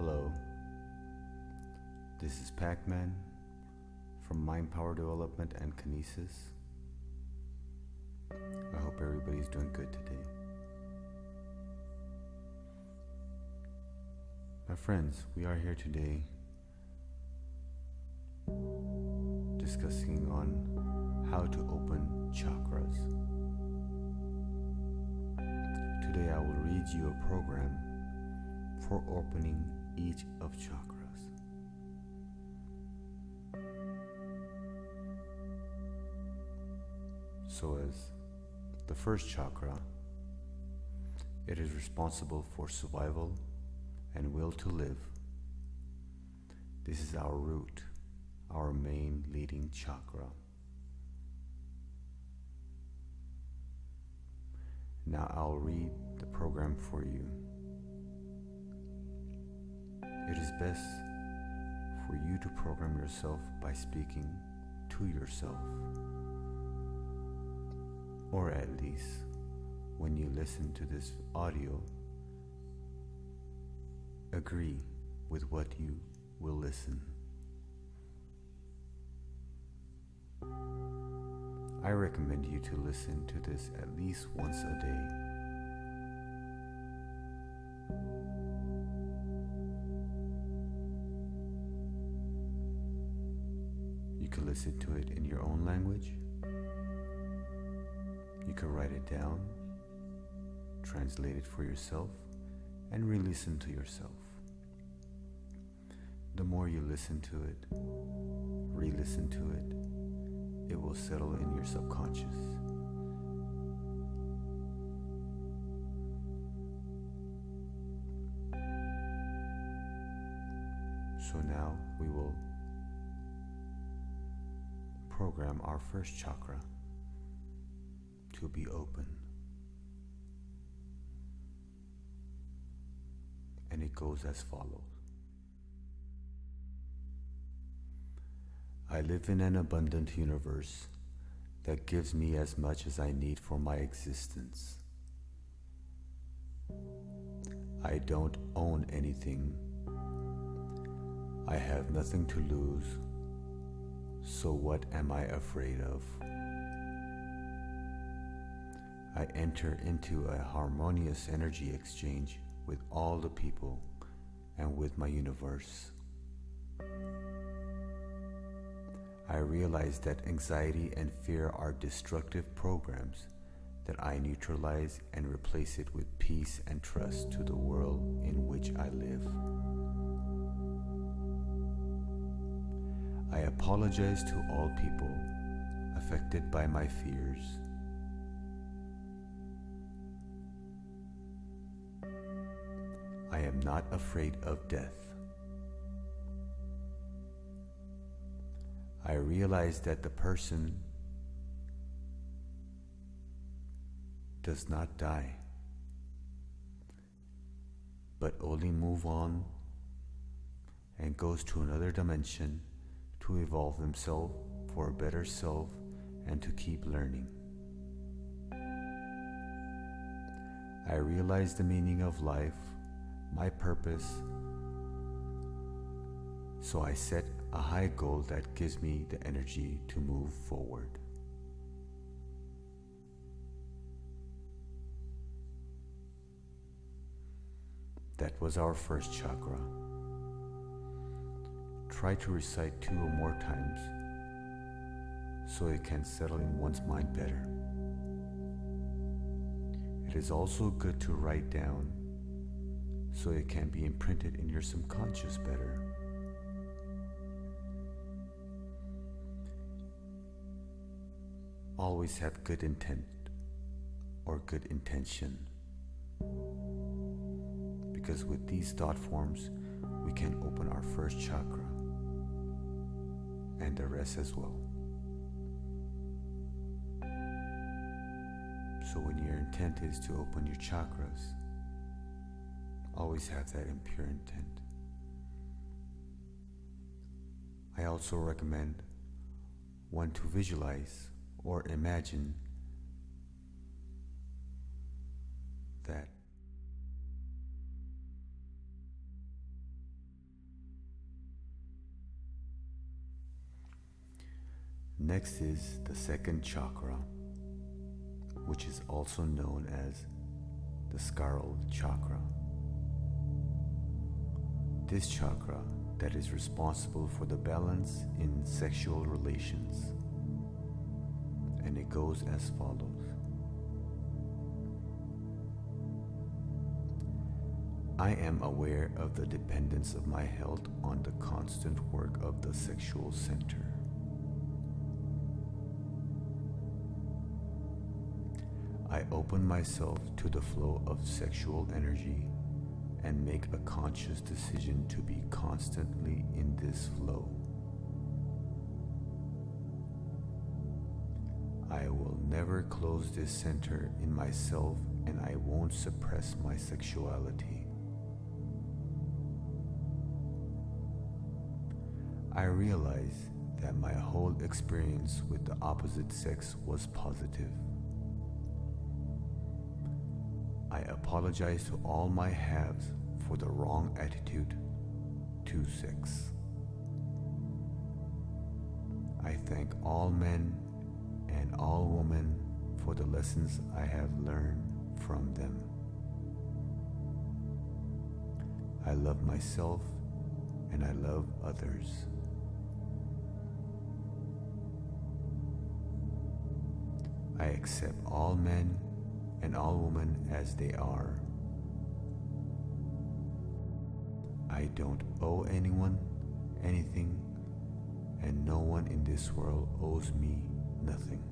Hello, this is Pakman from Mind Power Development and Kinesis. I hope everybody's doing good today. My friends, we are here today discussing on how to open chakras. Today I will read you a program for opening each of chakras. So as the first chakra, it is responsible for survival and will to live. This is our root, our main leading chakra. Now I'll read the program for you. It is best for you to program yourself by speaking to yourself, or at least when you listen to this audio, agree with what you will listen. I recommend you to listen to this at least once a day. You can listen to it in your own language. You can write it down, translate it for yourself, and re-listen to yourself. The more you listen to it, re-listen to it, it will settle in your subconscious. So now we will program our first chakra to be open. And it goes as follows. I live in an abundant universe that gives me as much as I need for my existence. I don't own anything. I have nothing to lose. So what am I afraid of? I enter into a harmonious energy exchange with all the people and with my universe. I realize that anxiety and fear are destructive programs that I neutralize and replace it with peace and trust to the world in which I live. I apologize to all people affected by my fears. I am not afraid of death. I realize that the person does not die, but only move on and goes to another dimension to evolve themselves for a better self and to keep learning. I realize the meaning of life, my purpose, so I set a high goal that gives me the energy to move forward. That was our first chakra. Try to recite 2 or more times so it can settle in one's mind better. It is also good to write down so it can be imprinted in your subconscious better. Always have good intent or good intention, because with these thought forms we can open our first chakra and the rest as well. So when your intent is to open your chakras, always have that pure intent. I also recommend one to visualize or imagine that Next is the second chakra, which is also known as the Sacral Chakra. This chakra that is responsible for the balance in sexual relations, and it goes as follows. I am aware of the dependence of my health on the constant work of the sexual center. I open myself to the flow of sexual energy and make a conscious decision to be constantly in this flow. I will never close this center in myself, and I won't suppress my sexuality. I realize that my whole experience with the opposite sex was positive. I apologize to all my halves for the wrong attitude to sex. I thank all men and all women for the lessons I have learned from them. I love myself and I love others. I accept all men and all women as they are. I don't owe anyone anything, and no one in this world owes me nothing.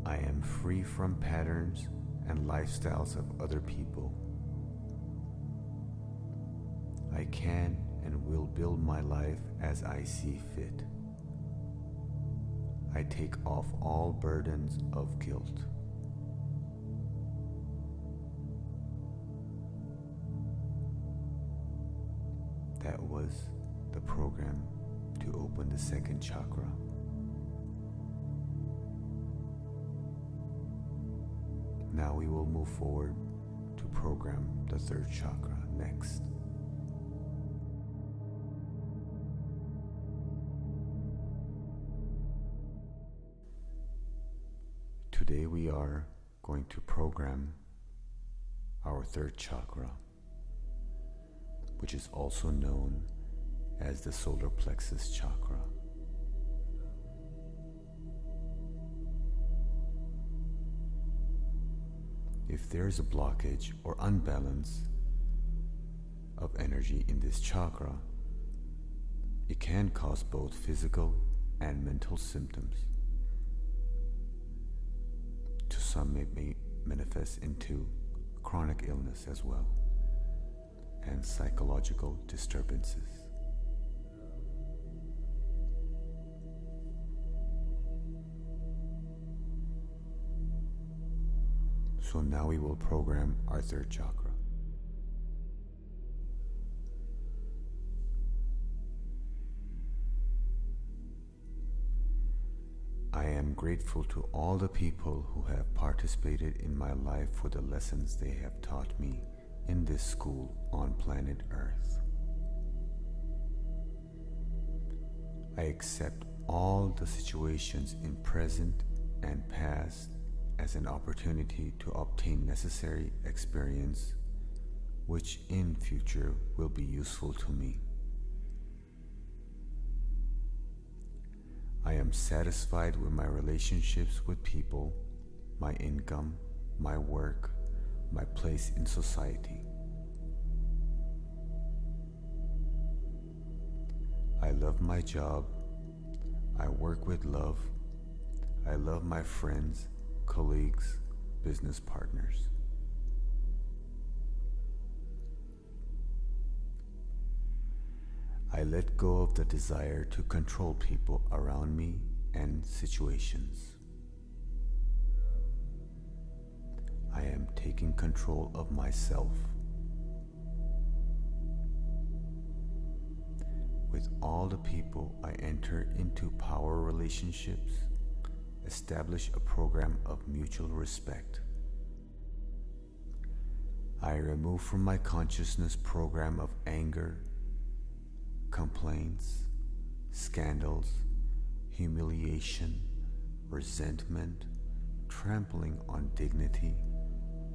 I am free from patterns and lifestyles of other people. I can and will build my life as I see fit. I take off all burdens of guilt. That was the program to open the second chakra. Now we will move forward to program the third chakra next. Today we are going to program our third chakra, which is also known as the solar plexus chakra. If there is a blockage or unbalance of energy in this chakra, it can cause both physical and mental symptoms. To some, it may manifest into chronic illness as well, and psychological disturbances. So now we will program our third chakra. I am grateful to all the people who have participated in my life for the lessons they have taught me in this school on planet Earth. I accept all the situations in present and past as an opportunity to obtain necessary experience, which in future will be useful to me. I am satisfied with my relationships with people, my income, my work, my place in society. I love my job. I work with love. I love my friends, colleagues, business partners. I let go of the desire to control people around me and situations. I am taking control of myself. With all the people I enter into power relationships, establish a program of mutual respect. I remove from my consciousness program of anger, complaints, scandals, humiliation, resentment, trampling on dignity,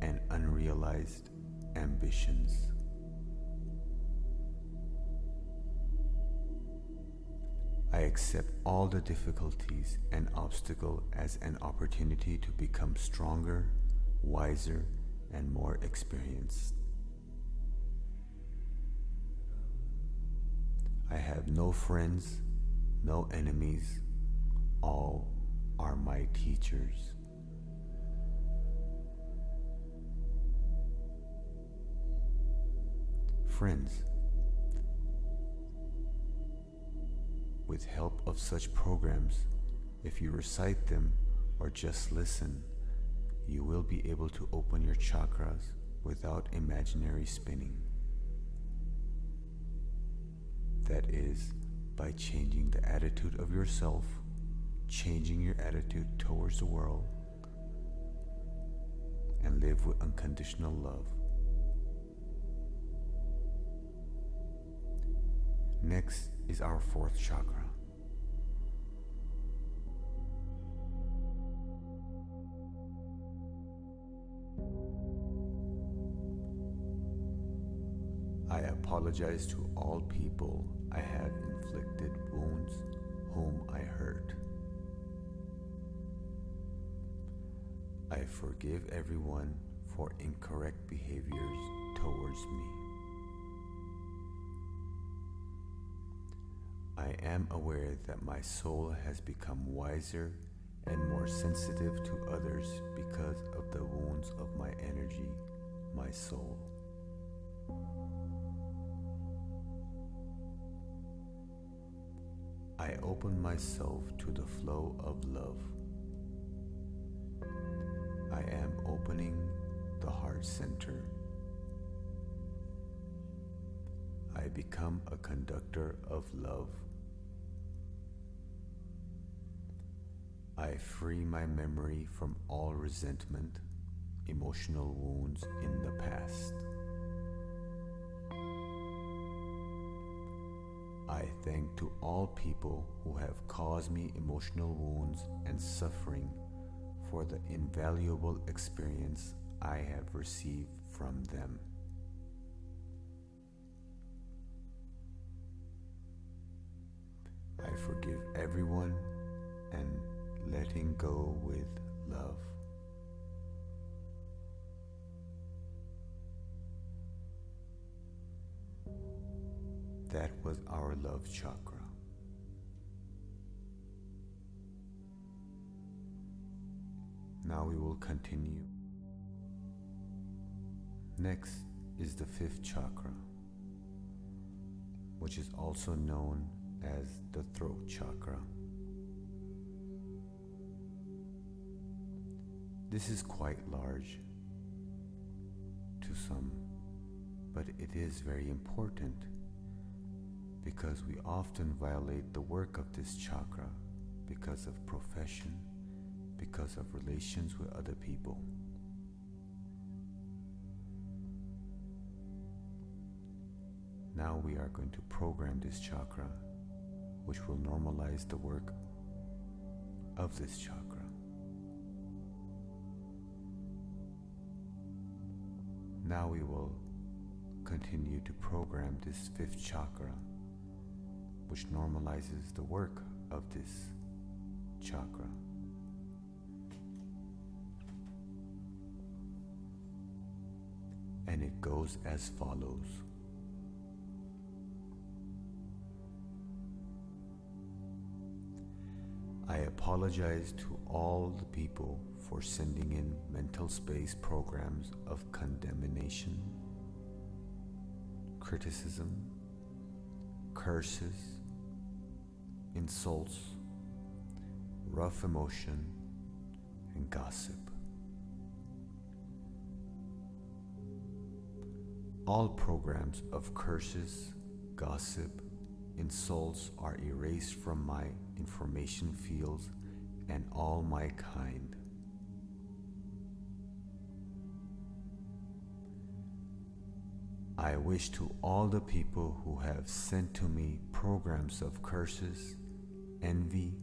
and unrealized ambitions. I accept all the difficulties and obstacles as an opportunity to become stronger, wiser, and more experienced. I have no friends, no enemies. All are my teachers. Friends, with help of such programs, if you recite them or just listen, you will be able to open your chakras without imaginary spinning. That is, by changing the attitude of yourself, changing your attitude towards the world, and live with unconditional love. Next is our fourth chakra. I apologize to all people I have inflicted wounds, whom I hurt. I forgive everyone for incorrect behaviors towards me. I am aware that my soul has become wiser and more sensitive to others because of the wounds of my energy, my soul. I open myself to the flow of love. I am opening the heart center. I become a conductor of love. I free my memory from all resentment, emotional wounds in the past. I thank to all people who have caused me emotional wounds and suffering for the invaluable experience I have received from them. I forgive everyone and letting go with love. That was our love chakra. Now we will continue. Next is the fifth chakra, which is also known as the throat chakra. This is quite large to some, but it is very important because we often violate the work of this chakra because of profession, because of relations with other people. Now we are going to program this chakra, which will normalize the work of this chakra. Now we will continue to program this fifth chakra, which normalizes the work of this chakra. And it goes as follows. I apologize to all the people for sending in mental space programs of condemnation, criticism, curses, insults, rough emotion, and gossip. All programs of curses, gossip, insults are erased from my information fields and all my kind. I wish to all the people who have sent to me programs of curses, envy,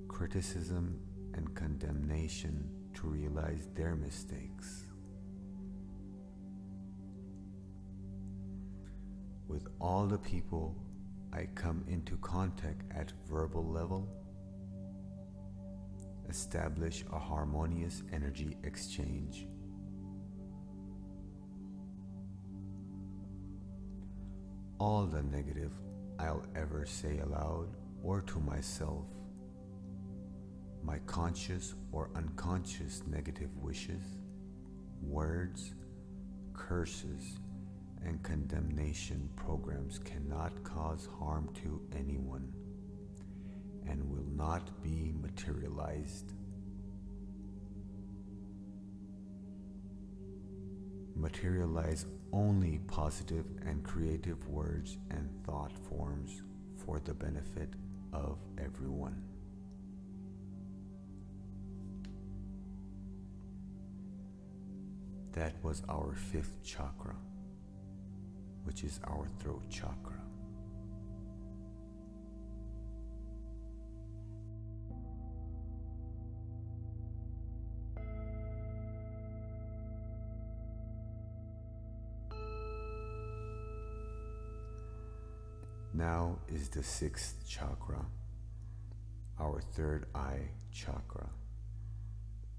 criticism, and condemnation to realize their mistakes. With all the people I come into contact at verbal level, establish a harmonious energy exchange. All the negative I'll ever say aloud or to myself, my conscious or unconscious negative wishes, words, curses, and condemnation programs cannot cause harm to anyone and will not be materialized. Materialize only positive and creative words and thought forms for the benefit of everyone. That was our fifth chakra, which is our throat chakra. Now is the sixth chakra, our third eye chakra,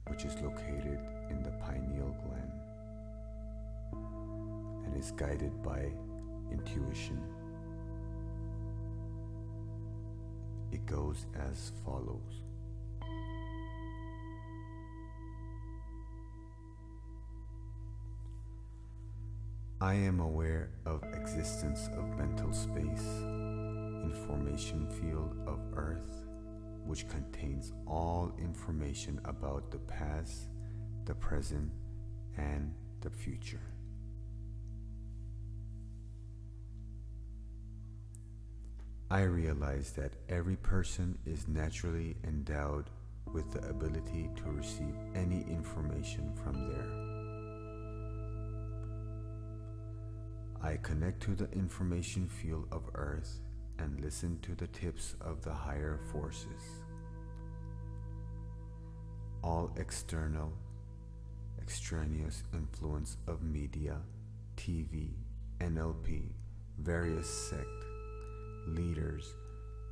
which is located in the pineal gland and is guided by intuition. It goes as follows. I am aware of existence of mental space, information field of Earth, which contains all information about the past, the present, and the future. I realize that every person is naturally endowed with the ability to receive any information from there. I connect to the information field of Earth and listen to the tips of the higher forces. All extraneous influence of media, TV, NLP, various sect, leaders,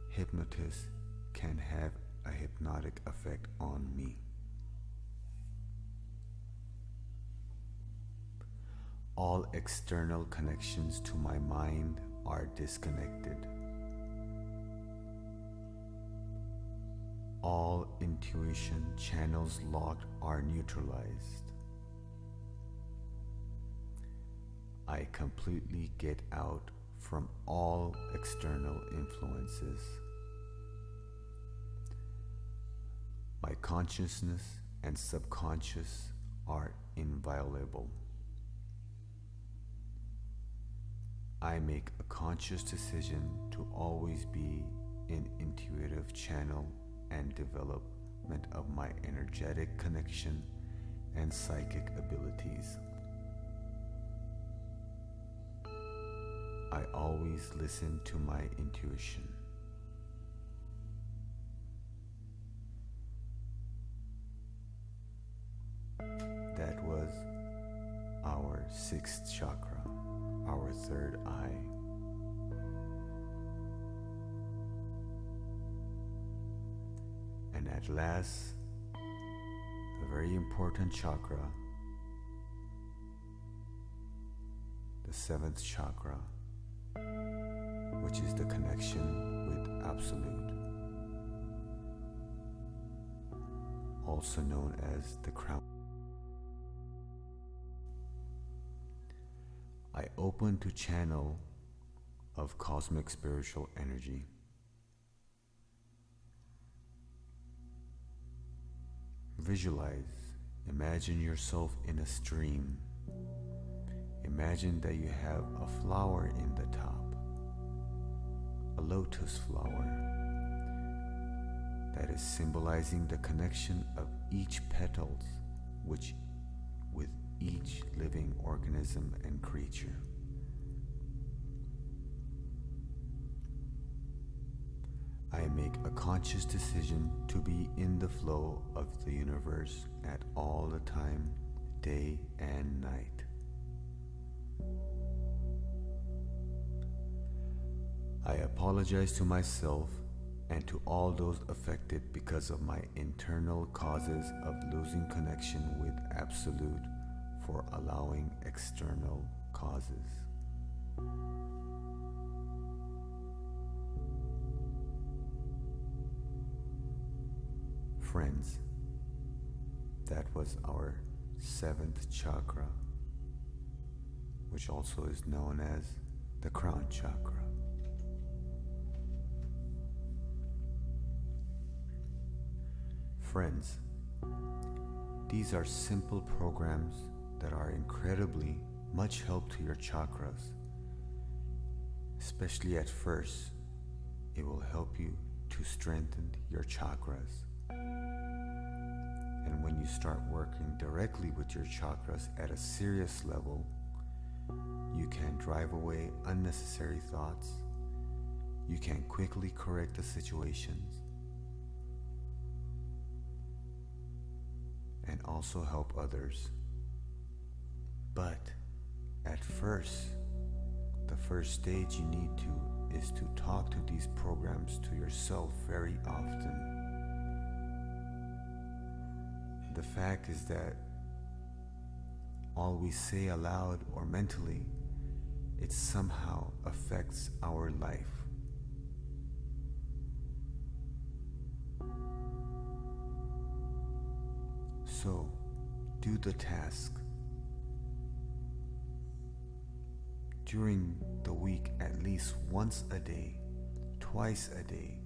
hypnotists can have a hypnotic effect on me. All external connections to my mind are disconnected. All intuition channels locked are neutralized. I completely get out from all external influences. My consciousness and subconscious are inviolable. I make a conscious decision to always be in intuitive channel and development of my energetic connection and psychic abilities. I always listen to my intuition. That was our sixth chakra, our third eye. And at last, the very important chakra, the seventh chakra, which is the connection with Absolute, also known as the crown. I open to channel of cosmic spiritual energy. Visualize, imagine yourself in a stream. Imagine that you have a flower in the top, a lotus flower that is symbolizing the connection of each petals with each living organism and creature. make a conscious decision to be in the flow of the universe at all the time, day and night. I apologize to myself and to all those affected because of my internal causes of losing connection with Absolute for allowing external causes. Friends, that was our 7th chakra, which also is known as the crown chakra. Friends, these are simple programs that are incredibly much help to your chakras. Especially at first, it will help you to strengthen your chakras. And when you start working directly with your chakras at a serious level, you can drive away unnecessary thoughts. You can quickly correct the situations and also help others. But at first, the first stage you need to is to talk to these programs to yourself very often. The fact is that all we say aloud or mentally, it somehow affects our life. So, do the task. During the week, at least once a day, twice a day,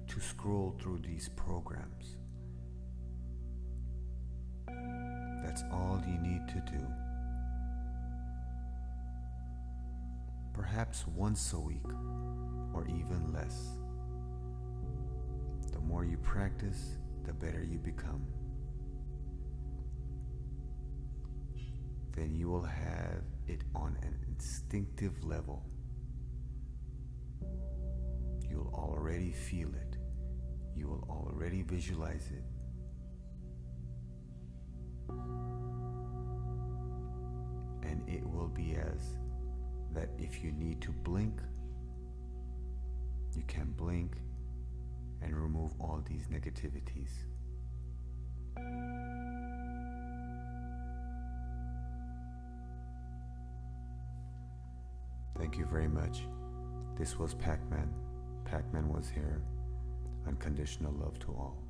to scroll through these programs. That's all you need to do. Perhaps once a week, or even less. The more you practice, the better you become. Then you will have it on an instinctive level. You'll already feel it. You will already visualize it. And it will be as that if you need to blink, you can blink and remove all these negativities. Thank you very much. This was Pakman. Pakman was here. Unconditional love to all.